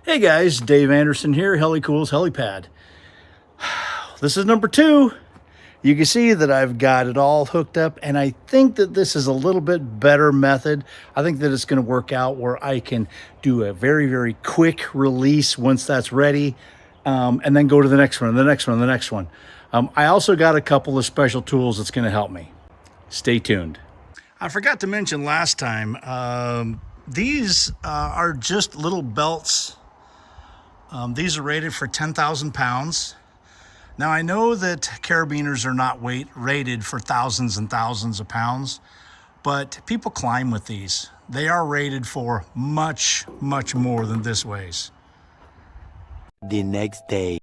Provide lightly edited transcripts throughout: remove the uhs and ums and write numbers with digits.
Hey guys, Dave Anderson here, Helicool's Helipad. This is number 2. You can see that I've got it all hooked up, and I think that this is a little bit better method. I think that it's going to work out where I can do a very, very quick release once that's ready, and then go to the next one, the next one, the next one. I also got a couple of special tools that's going to help me. Stay tuned. I forgot to mention last time, these are just little belts. These are rated for 10,000 pounds. Now I know that carabiners are not rated for thousands and thousands of pounds, but people climb with these. They are rated for much, much more than this weighs. The next day.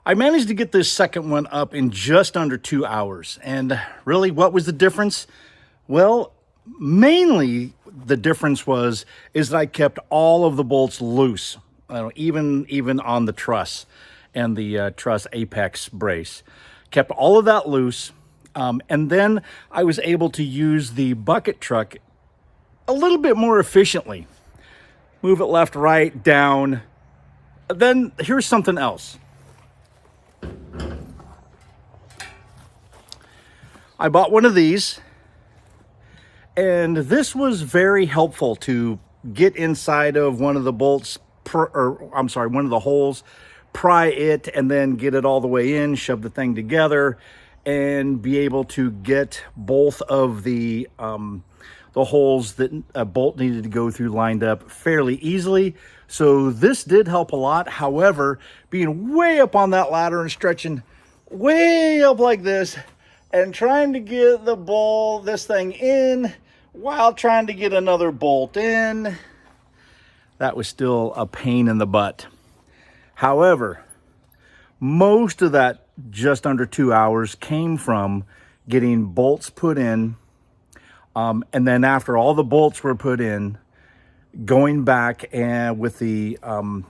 I managed to get this second one up in just under 2 hours. And really, what was the difference? Well, mainly the difference is that I kept all of the bolts loose, even on the truss and the truss apex brace. Kept all of that loose. And then I was able to use the bucket truck a little bit more efficiently. Move it left, right, down. Then here's something else. I bought one of these, and this was very helpful to get inside of one of the bolts, one of the holes, pry it, and then get it all the way in, shove the thing together, and be able to get both of the holes that a bolt needed to go through lined up fairly easily. So this did help a lot. However, being way up on that ladder and stretching way up like this, and trying to get this thing in while trying to get another bolt in, that was still a pain in the butt. However, most of that just under 2 hours came from getting bolts put in, and then after all the bolts were put in, going back and with the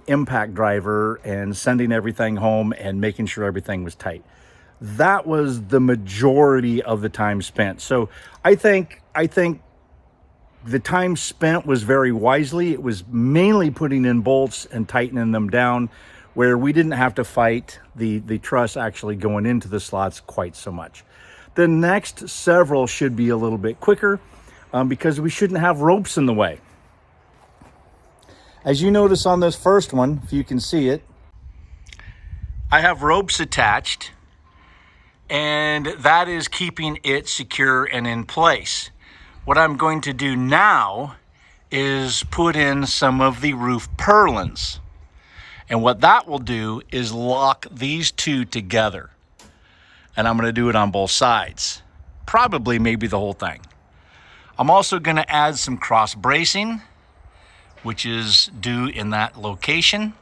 impact driver and sending everything home and making sure everything was tight. That was the majority of the time spent. So I think the time spent was very wisely. It was mainly putting in bolts and tightening them down, where we didn't have to fight the truss actually going into the slots quite so much. The next several should be a little bit quicker because we shouldn't have ropes in the way. As you notice on this first one, if you can see it, I have ropes attached, and that is keeping it secure and in place. What I'm going to do now is put in some of the roof purlins. And what that will do is lock these two together. And I'm going to do it on both sides. Probably maybe the whole thing. I'm also going to add some cross bracing, which is due in that location.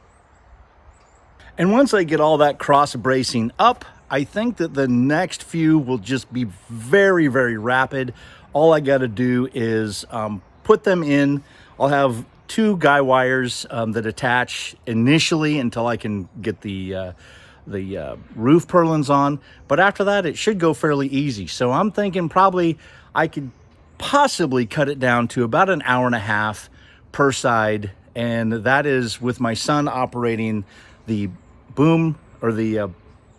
And once I get all that cross bracing up, I think that the next few will just be very, very rapid. All I got to do is put them in. I'll have 2 guy wires that attach initially until I can get the roof purlins on. But after that, it should go fairly easy. So I'm thinking probably I could possibly cut it down to about an hour and a half per side. And that is with my son operating the boom or the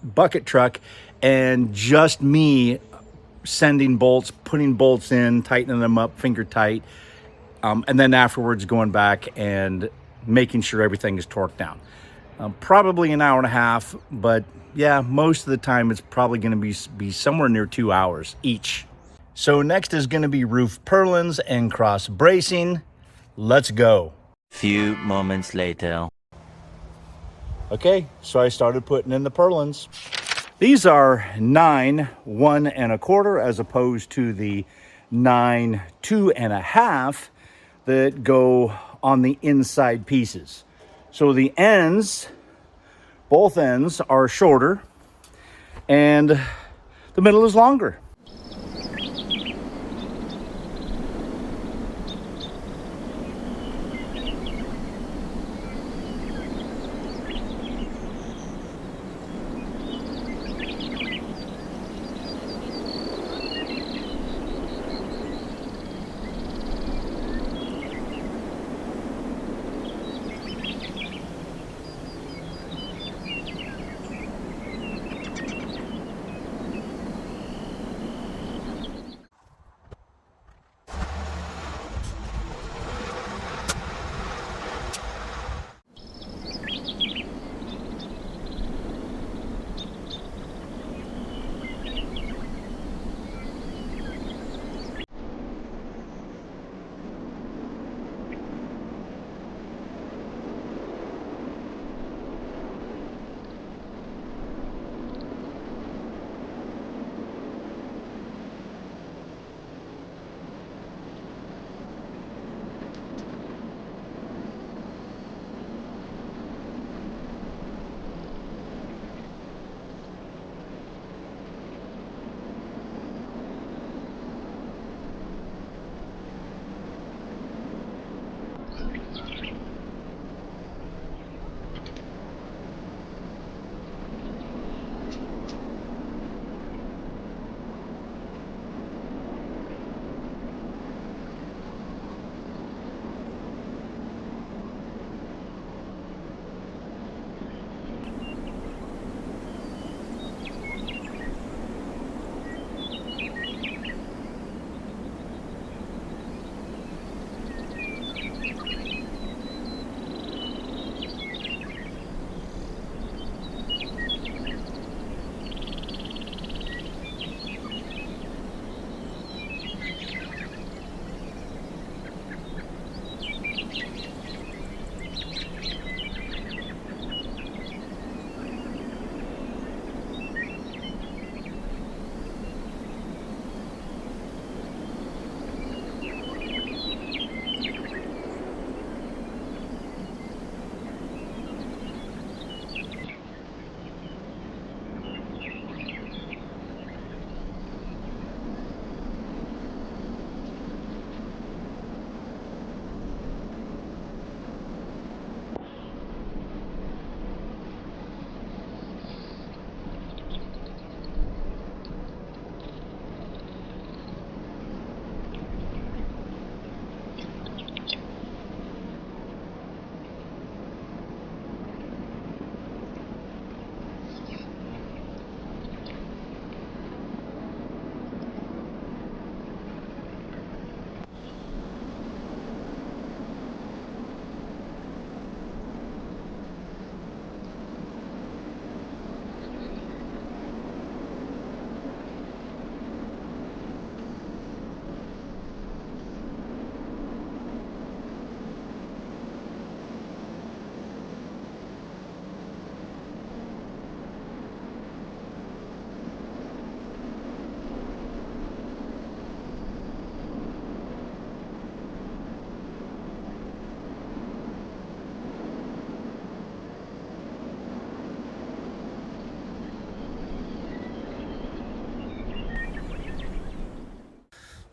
bucket truck, and just me sending bolts, putting bolts in, tightening them up finger tight, and then afterwards going back and making sure everything is torqued down. Probably an hour and a half, but yeah, most of the time it's probably going to be somewhere near 2 hours each. So next is going to be roof purlins and cross bracing. Let's go. Few moments later. Okay, so I started putting in the purlins. These are 9 1 1/4 as opposed to the 9 2 1/2 that go on the inside pieces. So the ends, both ends are shorter, and the middle is longer.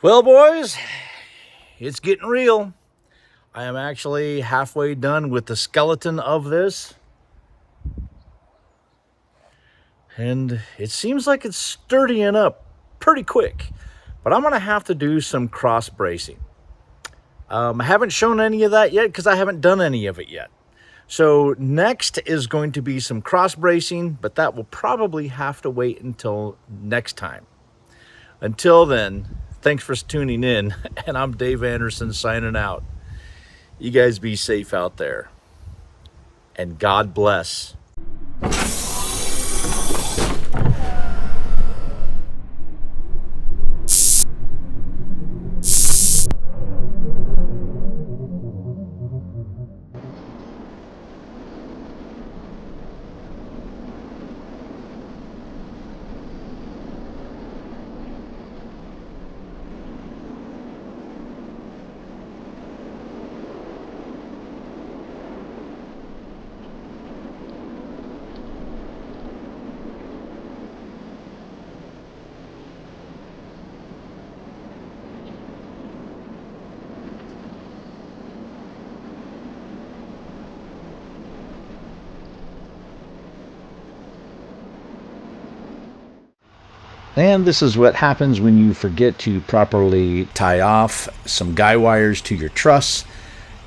Well, boys, it's getting real. I am actually halfway done with the skeleton of this. And it seems like it's sturdying up pretty quick. But I'm going to have to do some cross bracing. I haven't shown any of that yet because I haven't done any of it yet. So next is going to be some cross bracing, but that will probably have to wait until next time. Until then, thanks for tuning in, and I'm Dave Anderson signing out. You guys be safe out there, and God bless. And this is what happens when you forget to properly tie off some guy wires to your truss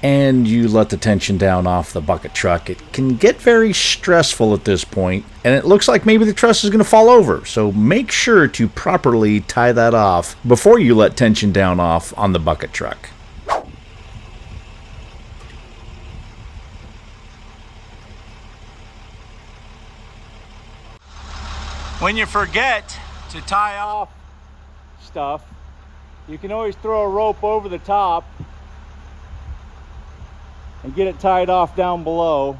and you let the tension down off the bucket truck. It can get very stressful at this point, and it looks like maybe the truss is going to fall over. So make sure to properly tie that off before you let tension down off on the bucket truck. When you forget to tie off stuff, you can always throw a rope over the top and get it tied off down below.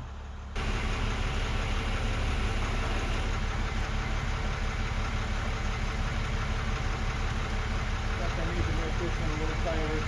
I need to make this one a little tighter.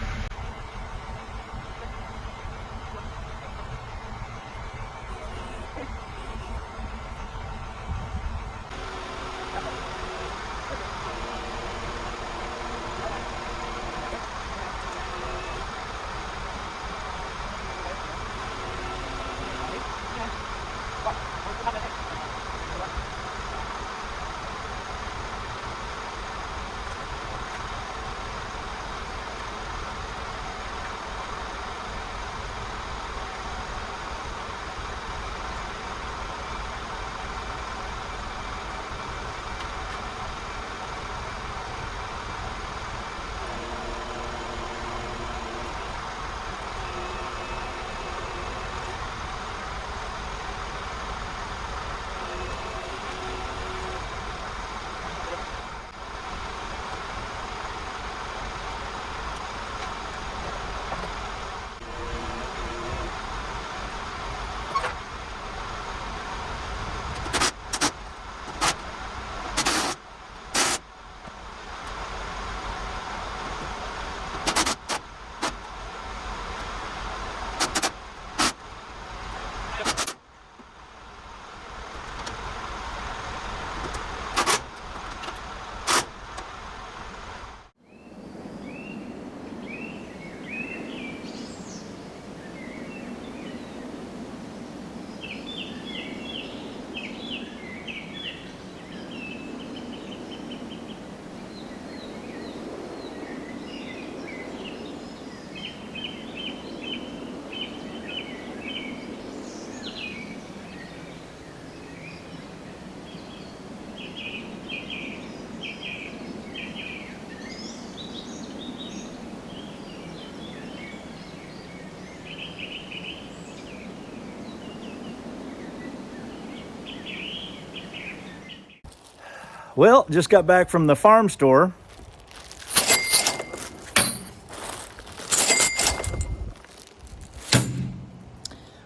Well, just got back from the farm store.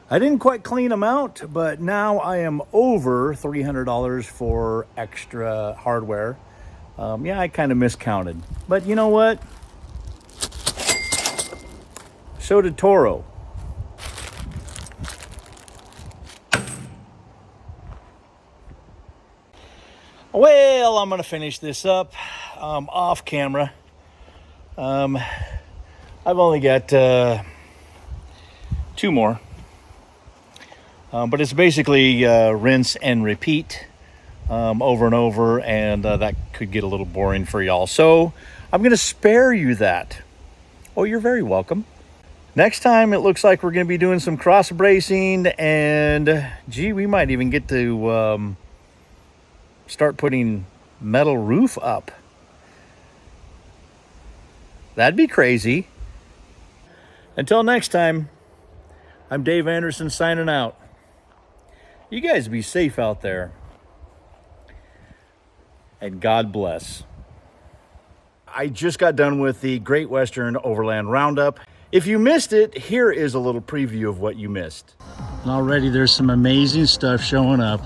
I didn't quite clean them out, but now I am over $300 for extra hardware. Yeah, I kind of miscounted. But you know what? So did Toro. Well, I'm going to finish this up off camera. I've only got 2 more. But it's basically rinse and repeat over and over, and that could get a little boring for y'all. So I'm going to spare you that. Oh, you're very welcome. Next time, it looks like we're going to be doing some cross bracing, and gee, we might even get to start putting metal roof up. That'd be crazy. Until next time, I'm Dave Anderson signing out. You guys be safe out there. And God bless. I just got done with the Great Western Overland Roundup. If you missed it, here is a little preview of what you missed. Already there's some amazing stuff showing up.